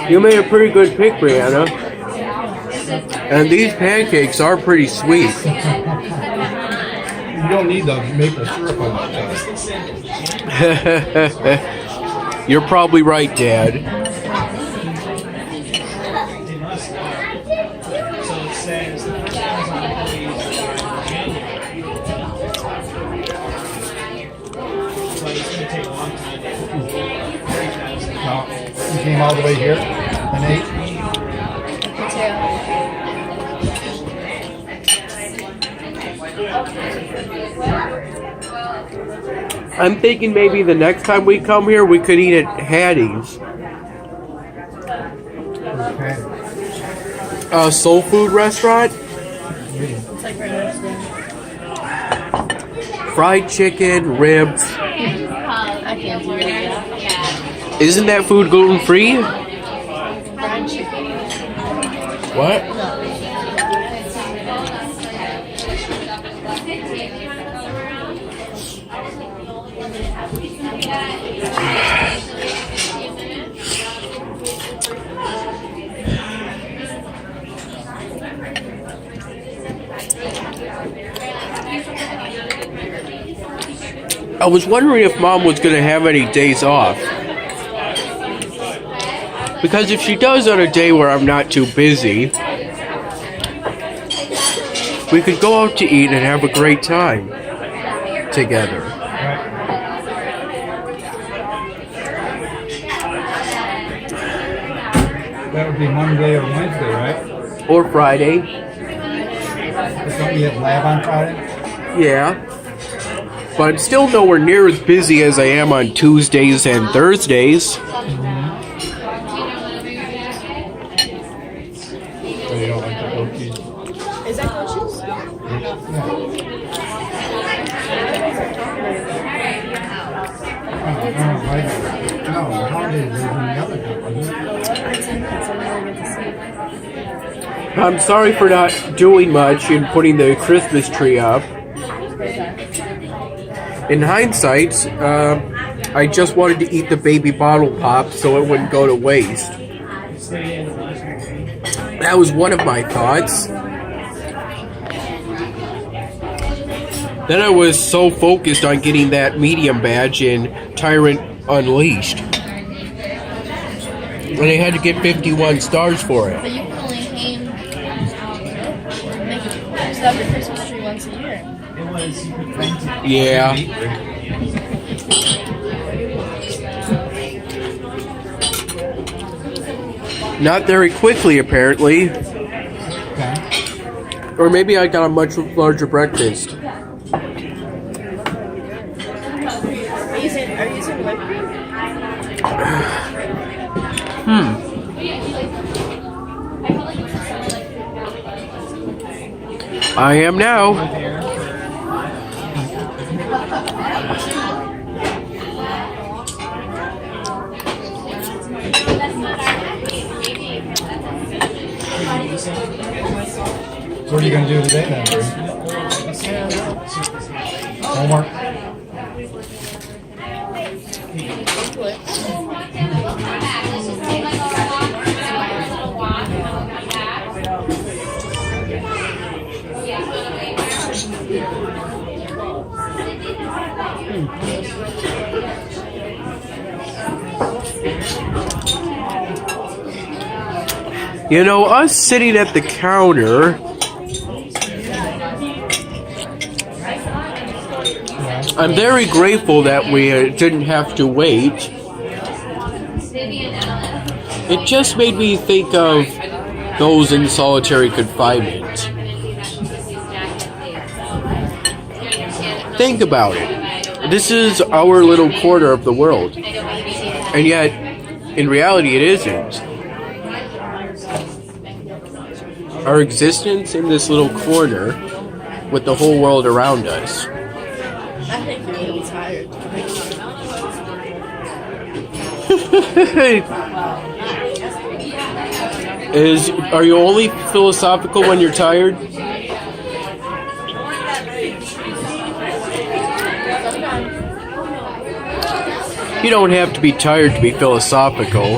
You made a pretty good pick, Brianna. And these pancakes are pretty sweet. You don't need the maple syrup on that. You're probably right, Dad. You came all the way here and ate? I'm thinking maybe the next time we come here, we could eat at Hattie's. Okay. Soul food restaurant. It's like right next to Fried chicken, ribs. I can't do it. Isn't that food gluten free? Fried chicken. What? I was wondering if Mom was going to have any days off. Because if she does on a day where I'm not too busy, we could go out to eat and have a great time together. That would be Monday or Wednesday, right? Or Friday. Don't you have lab on Friday? Yeah. But I'm still nowhere near as busy as I am on Tuesdays and Thursdays. So you don't like the goat cheese? Is that goat cheese? No, the holidays is in the other company. I'm sorry for not doing much in putting the Christmas tree up. In hindsight, I just wanted to eat the baby bottle pop so it wouldn't go to waste. That was one of my thoughts. Then I was so focused on getting that medium badge in Tyrant Unleashed. And I had to get 51 stars for it. But you can only set your Christmas tree once a year. Yeah. Not very quickly, apparently. Okay. Or maybe I got a much larger breakfast. Are you using whipped cream? I am now. What are you going to do today then? Homework? You know, us sitting at the counter, I'm very grateful that we didn't have to wait. It just made me think of those in solitary confinement. Think about it. This is our little corner of the world. And yet, in reality, it isn't. Our existence in this little corner with the whole world around us. I think you're a little tired. Are you only philosophical when you're tired? You don't have to be tired to be philosophical.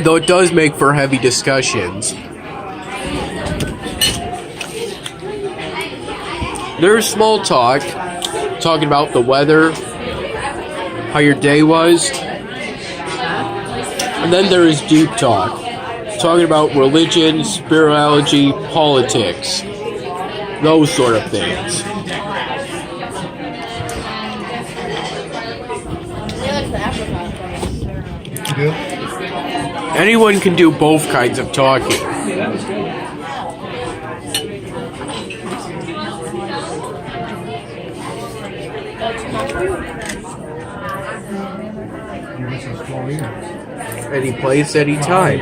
Though it does make for heavy discussions. There's small talk, talking about the weather, how your day was. And then there is deep talk, talking about religion, spirituality, politics, those sort of things. They like the apricot. You do? Anyone can do both kinds of talking. You wish us slow eaters. Any place, any time.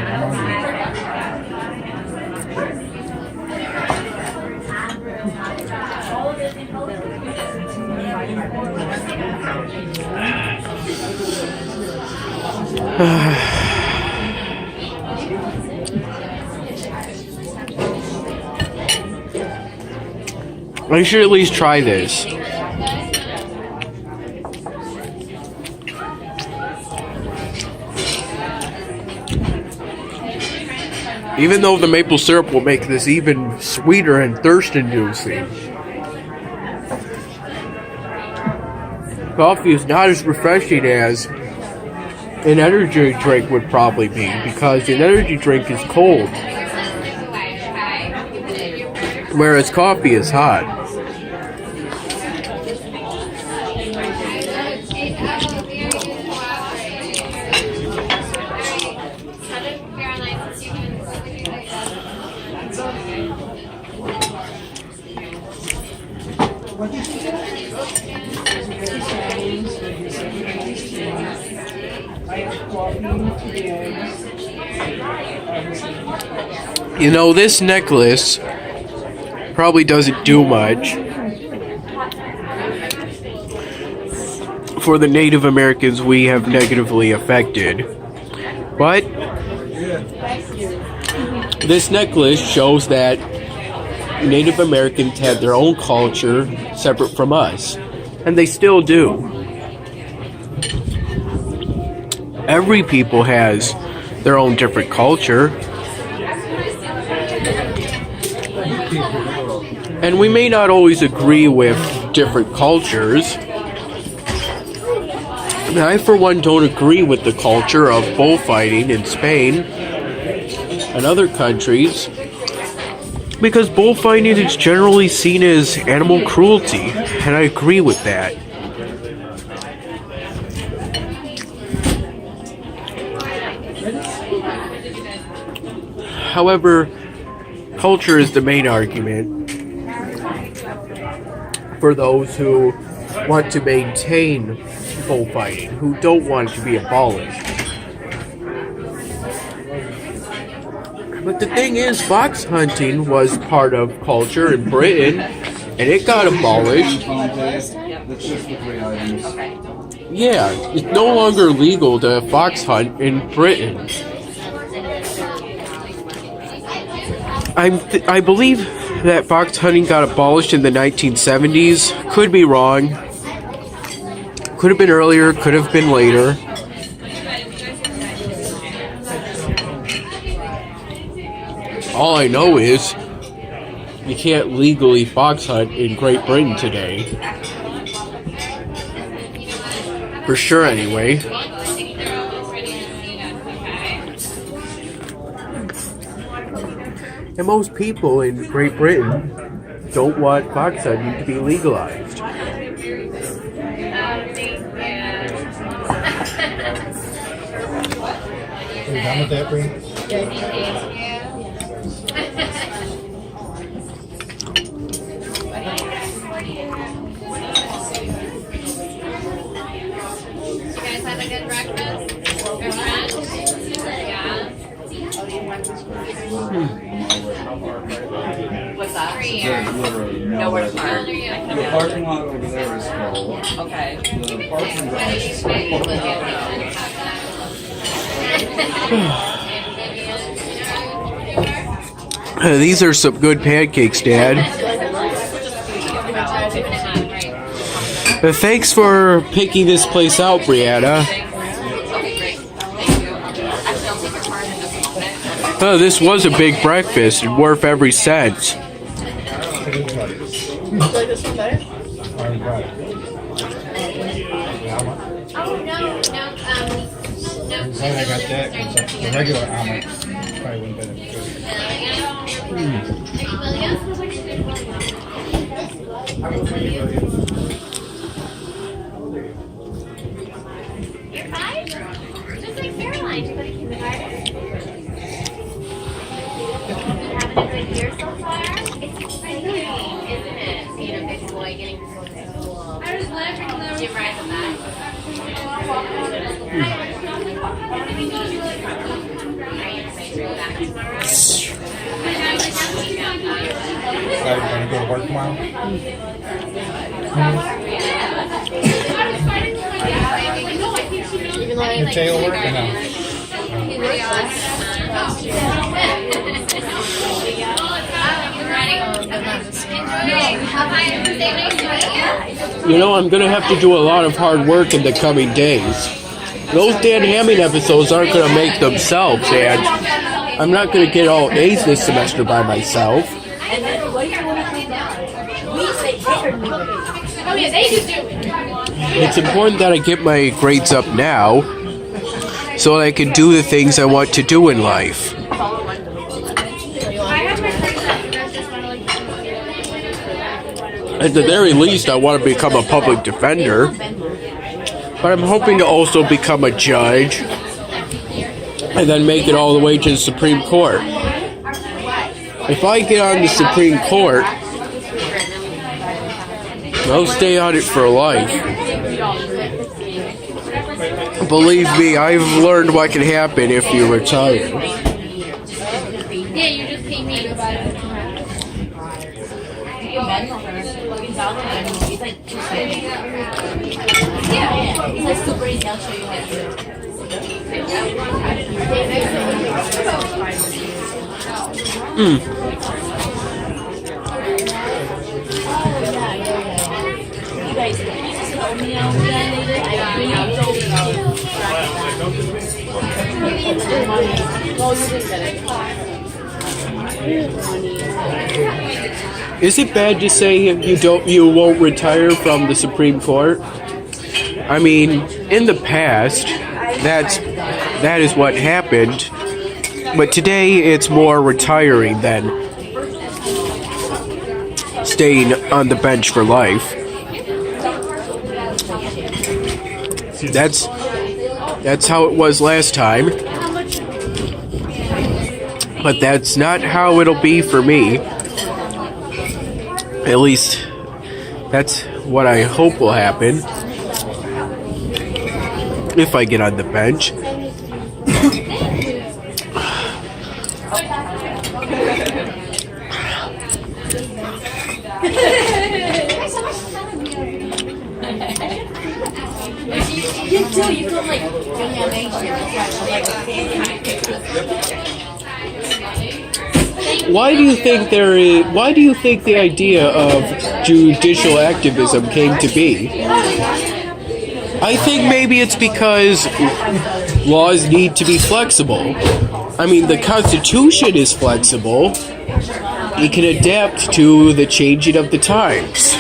I should at least try this. Even though the maple syrup will make this even sweeter and thirst-inducing. Coffee is not as refreshing as an energy drink would probably be, because an energy drink is cold, whereas coffee is hot. You know, this necklace probably doesn't do much for the Native Americans we have negatively affected. But this necklace shows that Native Americans had their own culture separate from us. And they still do. Every people has their own different culture. And we may not always agree with different cultures. I, for one, don't agree with the culture of bullfighting in Spain and other countries, because bullfighting is generally seen as animal cruelty, and I agree with that. However, culture is the main argument for those who want to maintain bullfighting, who don't want it to be abolished. But the thing is, fox hunting was part of culture in Britain, and it got abolished. Yeah, it's no longer legal to fox hunt in Britain. I believe that fox hunting got abolished in the 1970s. Could be wrong. Could have been earlier, could have been later. All I know is you can't legally fox hunt in Great Britain today. For sure, anyway. And most people in Great Britain don't want fox hunting to be legalized. Are you done with that, Bree? Have a good breakfast. Good brunch. What's that? 3 years. Nowhere to park. The The parking lot over there is full. Okay. The parking garage is full. These are some good pancakes, Dad. Thanks for picking this place out, Brianna. Oh, this was a big breakfast and worth every cent. You like this one better? Oh, no. I'm glad I got that because the regular omelet probably wouldn't have been You're fine? Just like Caroline, she's gonna keep it higher. You having a good year so far? It's exciting, isn't it? Being a big boy, getting to go to school. I was laughing. Did you ride the bike? Are you excited to go back tomorrow? Glad you're going to go to work tomorrow. Even though I Your tail work or no? You know, I'm gonna have to do a lot of hard work in the coming days. Those Dan Hamming episodes aren't gonna make themselves, and I'm not gonna get all A's this semester by myself. Oh yeah, they just do it. It's important that I get my grades up now so that I can do the things I want to do in life. At the very least, I want to become a public defender, but I'm hoping to also become a judge and then make it all the way to the Supreme Court. If I get on the Supreme Court, I'll stay on it for life. Believe me, I've learned what can happen if you retire. Yeah, you just paid me. He's like super easy. I'll show you how to do it. You guys, can you just help me out with that? Is it bad to say you won't retire from the Supreme Court? I mean, in the past, that is what happened. But today, it's more retiring than staying on the bench for life. That's how it was last time. But that's not how it'll be for me. At least, that's what I hope will happen. If I get on the bench. You feel like Why do you think the idea of judicial activism came to be? I think maybe it's because laws need to be flexible. I mean, the Constitution is flexible. It can adapt to the changing of the times.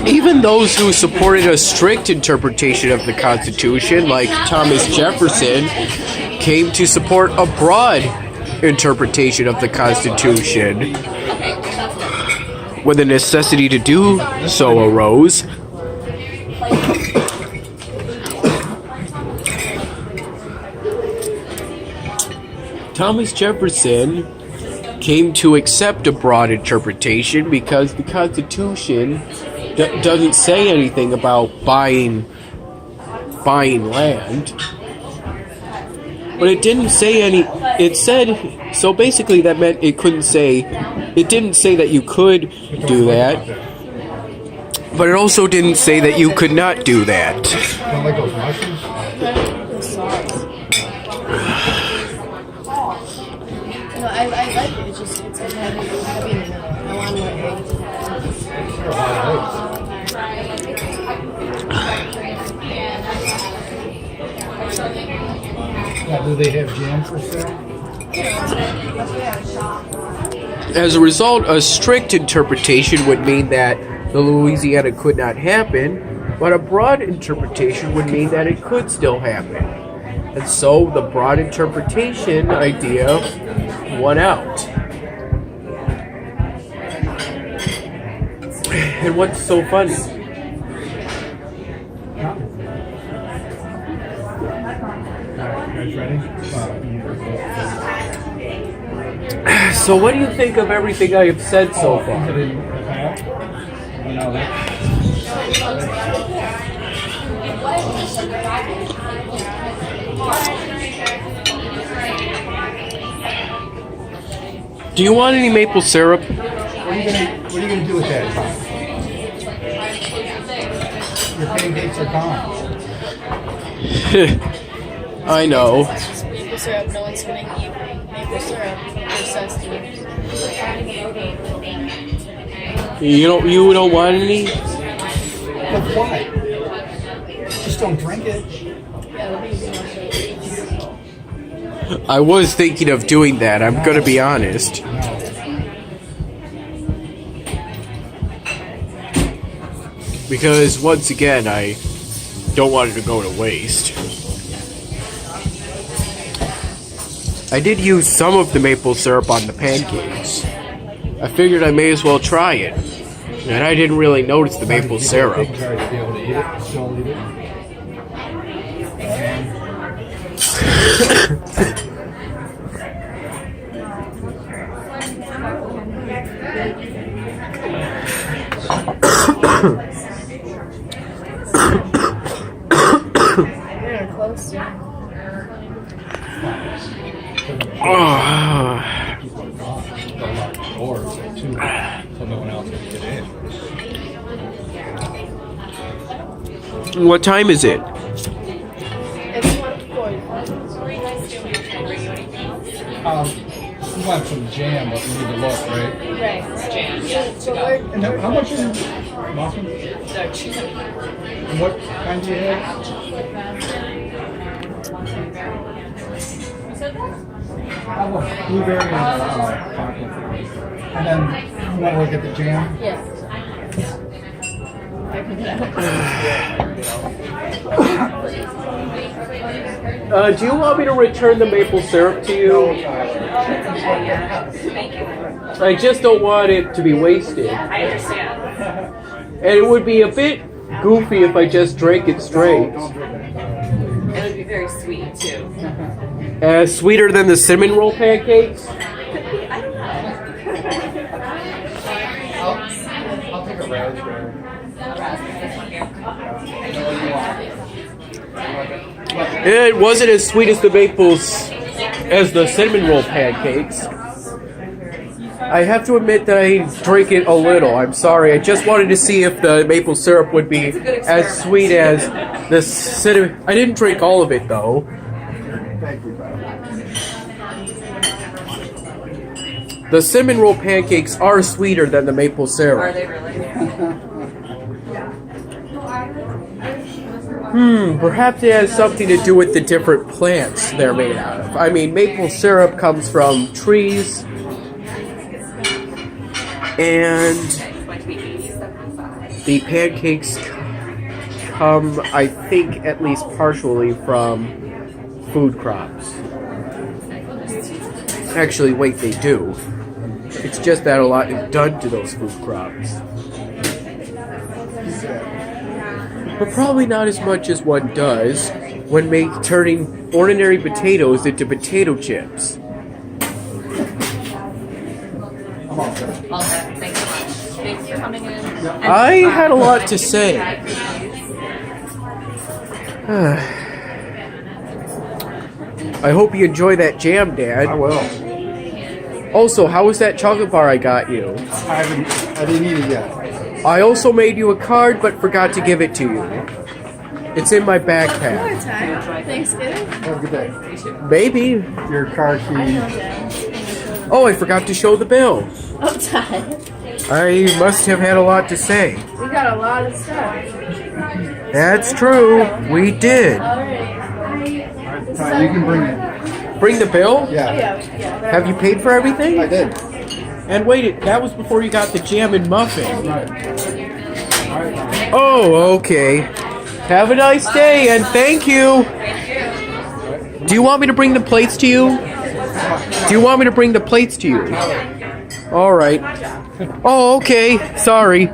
Even those who supported a strict interpretation of the Constitution, like Thomas Jefferson, came to support a broad interpretation of the Constitution when the necessity to do so arose. Thomas Jefferson came to accept a broad interpretation because the Constitution doesn't say anything about buying land. But it didn't say any. It said so. Basically, that meant it couldn't say. It didn't say that you could do that. But it also didn't say that you could not do that. Don't like those mushrooms? No, I like it. It's just it's heavy in the middle. I want more eggs. They're a lot of eggs. Now, do they have jam for sale? As a result, a strict interpretation would mean that the Louisiana could not happen, but a broad interpretation would mean that it could still happen. And so the broad interpretation idea won out. And what's so funny? Guys ready? So what do you think of everything I have said so far? Is it in the pack? No, Do you want any maple syrup? What are you gonna do with that? Your pancakes are gone. I know. It's just maple syrup. No one's gonna eat maple syrup. They're sensitive. You don't want any? But why? Just don't drink it. I was thinking of doing that, I'm gonna be honest. Because once again, I don't want it to go to waste. I did use some of the maple syrup on the pancakes. I figured I may as well try it. And I didn't really notice the maple syrup. Pigs are to be able to eat it. Still eat it. They're close. Doors too, so no one else can get in. What time is it? It's 1:40. We want some jam, but we need to look, right? Right. So we're And how much is muffin? And what kind do you have? How about blueberry and chocolate? And then you want to look at the jam? yes. Do you want me to return the maple syrup to you? I just don't want it to be wasted. I understand. And it would be a bit goofy if I just drank it straight. It would be very sweet too. Sweeter than the cinnamon roll pancakes? I don't know. I'll take a raspberry. It wasn't as sweet as the cinnamon roll pancakes. I have to admit that I drank it a little. I'm sorry. I just wanted to see if the maple syrup would be as sweet as the cinnamon. I didn't drink all of it though. Thank you, brother. The cinnamon roll pancakes are sweeter than the maple Are syrup. they really? Perhaps it has something to do with the different plants they're made out of. I mean, maple syrup comes from trees, and the pancakes come, I think, at least partially from food crops. Actually, wait, they do. It's just that a lot is done to those food crops. But probably not as much as one does when turning ordinary potatoes into potato chips. All set. Thanks so much. Thanks for coming in. I had a lot to say. I hope you enjoy that jam, Dad. I will. Also, how was that chocolate bar I got you? I didn't eat it yet. I also made you a card, but forgot to give it to you. It's in my backpack. More time. Thanksgiving. Have a good day. Maybe. Your car key. I know, Dad. Oh, I forgot to show the bill. Oh, Dad. I must have had a lot to say. We got a lot of stuff. That's true. We did. Alright. You can bring it. Bring the bill? Yeah, Yeah. Have you paid for everything? I did. And wait, that was before you got the jam and muffin. Right. Oh, okay. Have a nice day and thank you. Do you want me to bring the plates to you? Do you want me to bring the plates to you? All right. Oh, okay. Sorry.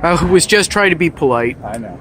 I was just trying to be polite. I know.